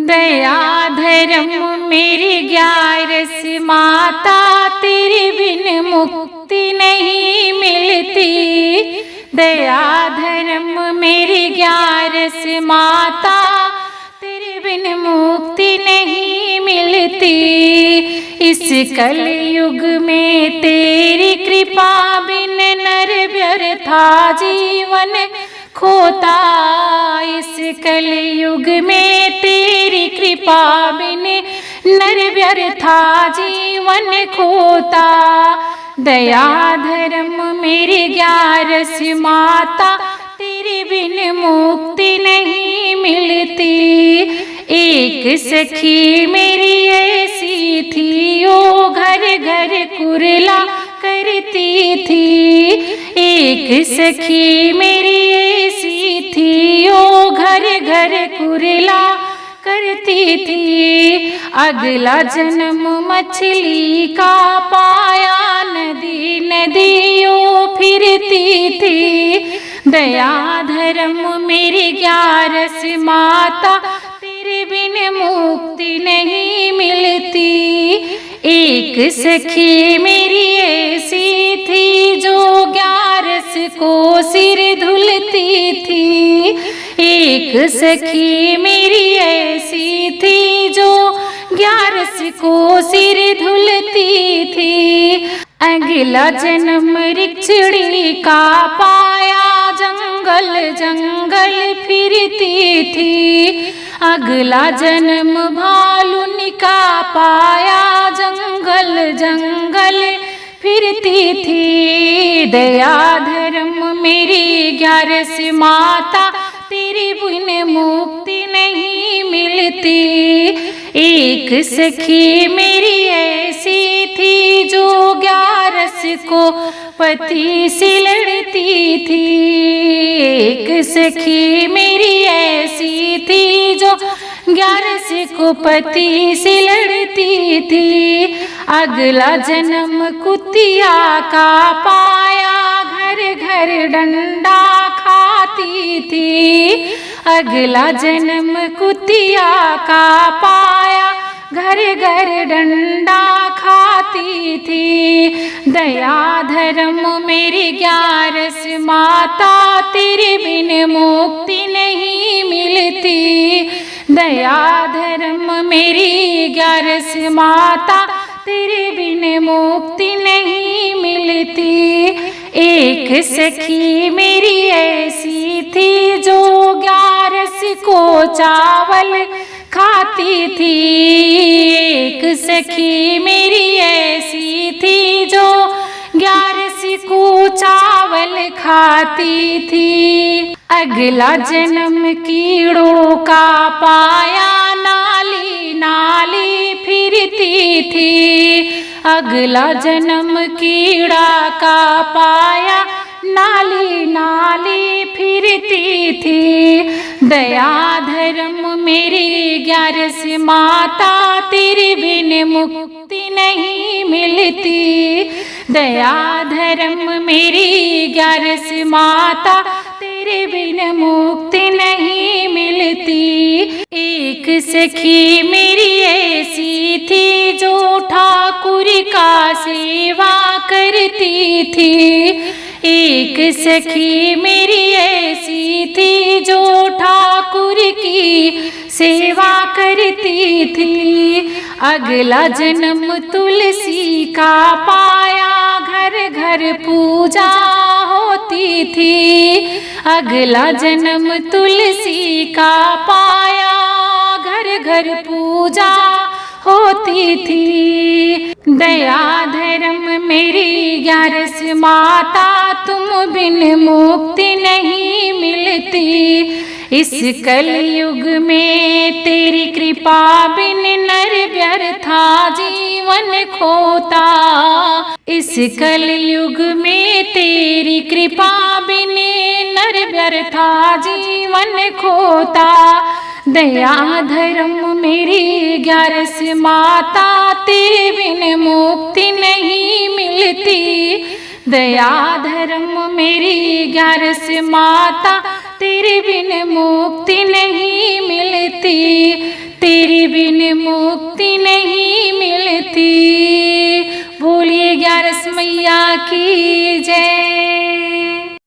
दया धर्म मेरी ग्यारस माता, तेरे बिन मुक्ति नहीं मिलती। दया धर्म मेरी ग्यारस माता, तेरे बिन मुक्ति नहीं मिलती। इस कलयुग में तेरी कृपा बिन नर व्यर्था जीवन खोता। इस कलयुग में तेरी कृपा बिन नर व्यर्था जीवन खोता। दया धर्म मेरी ग्यारस माता, तेरे बिन मुक्ति नहीं मिलती। एक सखी मेरी ऐसी थी, ओ घर घर कुरला करती थी। एक सखी मेरी ऐसी थी, ओ घर घर कुरला करती थी। अगला जन्म मछली का पाया, नदी नदियों फिरती थी। दया धर्म मेरी ग्यारस माता, तेरे बिन मुक्ति नहीं मिलती। एक सखी मेरी ऐसी थी, जो ग्यारस को सिर धुलती थी। एक सखी मेरी ऐसी थी, जो ग्यारस को सिर धुलती थी। अगला जन्म रिक्छड़ी का पाया, जंगल जंगल फिरती थी। अगला जन्म भालुनी का पाया, जंगल जंगल फिरती थी। दया धर्म मेरी ग्यारस माता, तेरी बिन मुक्ति नहीं मिलती। एक सखी मेरी ऐसी थी, जो ग्यारस को पति से लड़ती थी। एक सखी मेरी ऐसी थी, जो ग्यारस को पति से लड़ती थी। अगला जन्म कुतिया का पाया, घर घर डंडा खाती थी। अगला जन्म कुतिया का पाया, घर घर डंडा खाती थी। दया धर्म मेरी ग्यारस माता, तेरे बिन मुक्ति नहीं मिलती। दया धर्म मेरी ग्यारस माता, तेरे बिन मुक्ति नहीं मिलती। एक सखी मेरी ऐसी थी, जो ग्यारस को चावल खाती थी। एक सखी मेरी ऐसी थी, जो ग्यारस को चावल खाती थी। अगला जन्म कीड़ों का पाया, नाली नाली फिरती थी। अगला जन्म कीड़ा का पाया, नाली नाली फिरती थी। दया धर्म मेरी ग्यारस माता, तेरे बिन मुक्ति नहीं मिलती। दया धर्म मेरी ग्यारस माता, तेरे बिन मुक्ति नहीं मिलती। एक सखी मेरी ऐसी थी, जो ठाकुर का सेवा करती थी। एक सखी मेरी ऐसी थी, जो ठाकुर की सेवा करती थी। अगला जन्म तुलसी का पाया, घर घर पूजा होती थी। अगला जन्म तुलसी का पाया, घर घर पूजा होती थी। दया धर्म मेरी ग्यारस माता, तुम बिन मुक्ति नहीं मिलती। इस कलयुग में तेरी कृपा बिन नर व्यर्था जीवन खोता। इस कलयुग में तेरी कृपा बिन नर व्यर्था जीवन खोता। दया धर्म मेरी ग्यारस माता, तेरे बिन मुक्ति नहीं मिलती। दया धर्म मेरी ग्यारस माता, तेरे बिन मुक्ति नहीं मिलती, तेरे बिन मुक्ति नहीं मिलती। बोलिए 11 मैया की जय।